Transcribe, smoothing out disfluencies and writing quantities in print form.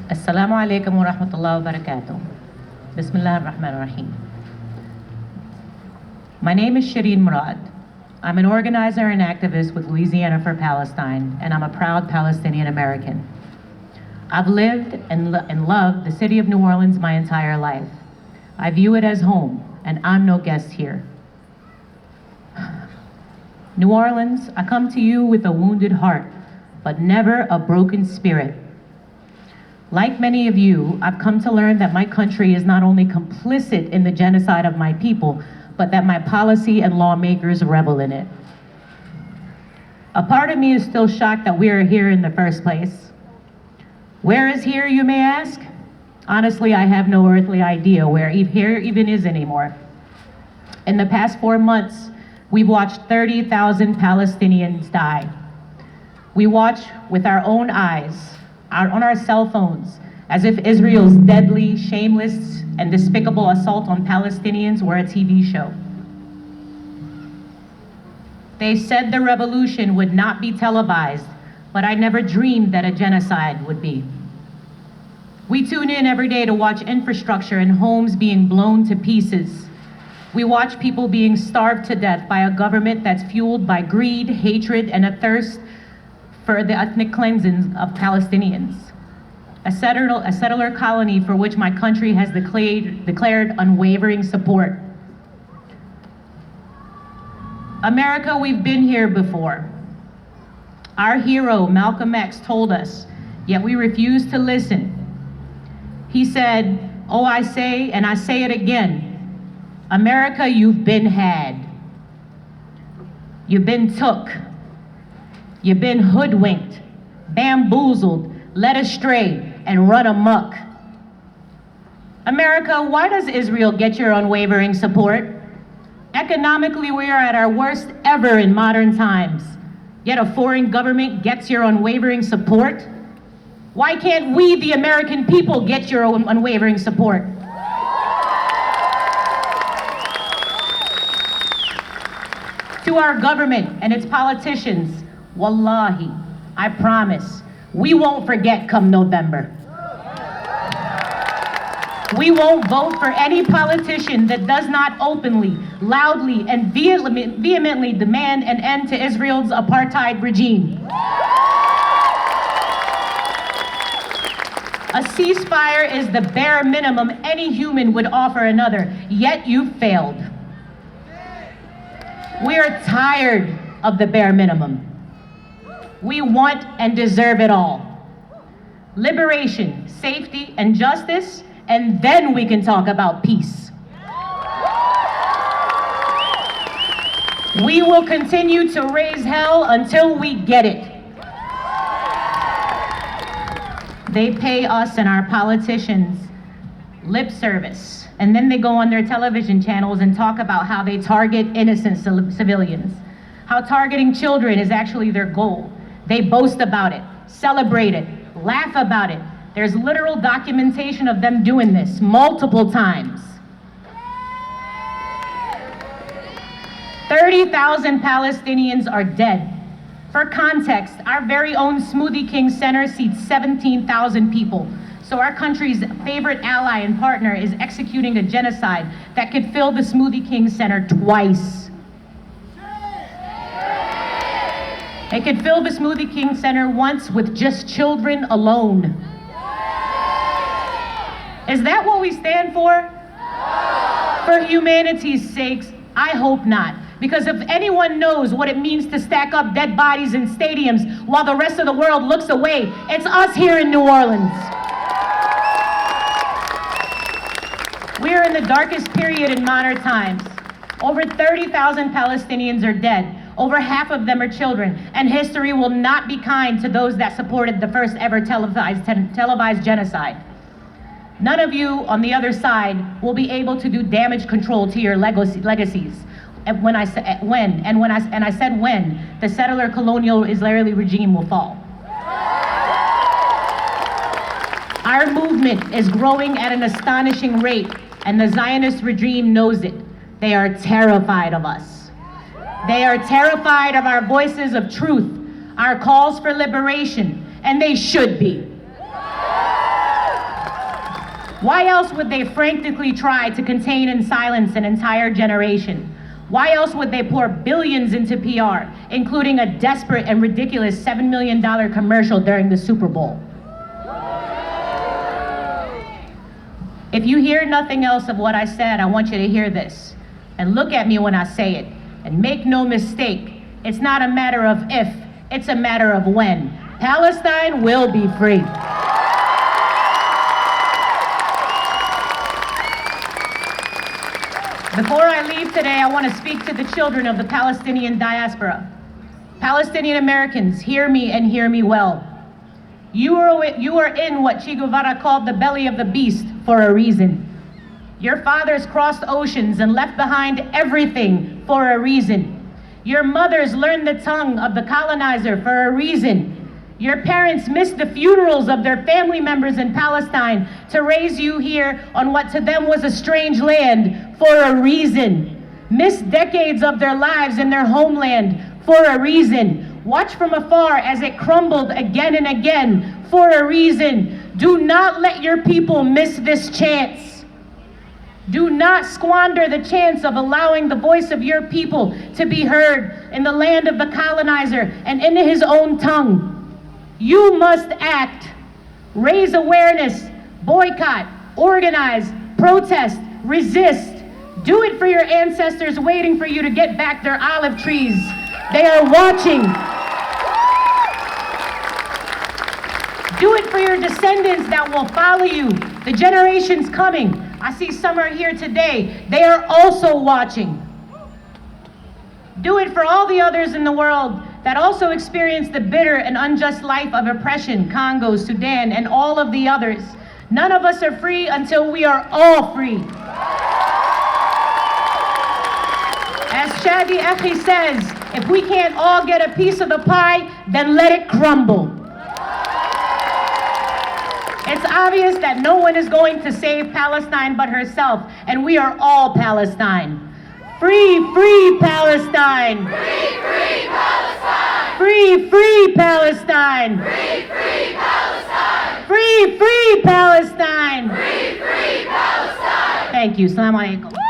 Assalamu alaikum wa rahmatullahi wa barakatuh. Bismillah ar-Rahman ar-Rahim. My name is Sherean Murad. I'm an organizer and activist with Louisiana for Palestine, and I'm a proud Palestinian American. I've lived and loved the city of New Orleans my entire life. I view it as home, and I'm no guest here. New Orleans, I come to you with a wounded heart, but never a broken spirit. Like many of you, I've come to learn that my country is not only complicit in the genocide of my people, but that my policy and lawmakers revel in it. A part of me is still shocked that we are here in the first place. Where is here, you may ask? Honestly, I have no earthly idea where here even is anymore. In the past 4 months, we've watched 30,000 Palestinians die. We watch with our own eyes, on our cell phones, as if Israel's deadly, shameless, and despicable assault on Palestinians were a TV show. They said the revolution would not be televised, but I never dreamed that a genocide would be. We tune in every day to watch infrastructure and homes being blown to pieces. We watch people being starved to death by a government that's fueled by greed, hatred, and a thirst for the ethnic cleansing of Palestinians. A settler colony for which my country has declared unwavering support. America, we've been here before. Our hero, Malcolm X, told us, yet we refuse to listen. He said, "Oh, I say, and I say it again, America, you've been had. You've been took. You've been hoodwinked, bamboozled, led astray, and run amok. America, why does Israel get your unwavering support? Economically, we are at our worst ever in modern times, yet a foreign government gets your unwavering support? Why can't we, the American people, get your unwavering support?" To our government and its politicians, wallahi, I promise, we won't forget come November. We won't vote for any politician that does not openly, loudly, and vehemently demand an end to Israel's apartheid regime. A ceasefire is the bare minimum any human would offer another, yet you failed. We are tired of the bare minimum. We want and deserve it all. Liberation, safety, and justice, and then we can talk about peace. We will continue to raise hell until we get it. They pay us and our politicians lip service, and then they go on their television channels and talk about how they target innocent civilians, how targeting children is actually their goal. They boast about it, celebrate it, laugh about it. There's literal documentation of them doing this multiple times. 30,000 Palestinians are dead. For context, our very own Smoothie King Center seats 17,000 people. So our country's favorite ally and partner is executing a genocide that could fill the Smoothie King Center twice. It could fill the Smoothie King Center once with just children alone. Is that what we stand for? For humanity's sakes, I hope not. Because if anyone knows what it means to stack up dead bodies in stadiums while the rest of the world looks away, it's us here in New Orleans. We are in the darkest period in modern times. Over 30,000 Palestinians are dead. Over half of them are children, and history will not be kind to those that supported the first ever televised genocide. None of you on the other side will be able to do damage control to your legacies. And when I said when, the settler colonial Israeli regime will fall. Our movement is growing at an astonishing rate, and the Zionist regime knows it. They are terrified of us. They are terrified of our voices of truth, our calls for liberation, and they should be. Why else would they frantically try to contain and silence an entire generation? Why else would they pour billions into PR, including a desperate and ridiculous $7 million commercial during the Super Bowl? If you hear nothing else of what I said, I want you to hear this. And look at me when I say it. And make no mistake, it's not a matter of if, it's a matter of when. Palestine will be free. Before I leave today, I want to speak to the children of the Palestinian diaspora. Palestinian Americans, hear me and hear me well. You are in what Che Guevara called the belly of the beast for a reason. Your fathers crossed oceans and left behind everything for a reason. Your mothers learned the tongue of the colonizer for a reason. Your parents missed the funerals of their family members in Palestine to raise you here on what to them was a strange land for a reason. Missed decades of their lives in their homeland for a reason. Watch from afar as it crumbled again and again for a reason. Do not let your people miss this chance. Do not squander the chance of allowing the voice of your people to be heard in the land of the colonizer and in his own tongue. You must act, raise awareness, boycott, organize, protest, resist. Do it for your ancestors waiting for you to get back their olive trees. They are watching. Do it for your descendants that will follow you, the generations coming. I see some are here today. They are also watching. Do it for all the others in the world that also experience the bitter and unjust life of oppression, Congo, Sudan, and all of the others. None of us are free until we are all free. As Shadi Akhi says, if we can't all get a piece of the pie, then let it crumble. It's obvious that no one is going to save Palestine but herself, and we are all Palestine. Free, free Palestine! Free, free Palestine! Free, free Palestine! Free, free Palestine! Free, free Palestine! Free, free Palestine! Thank you. Assalamu alaikum.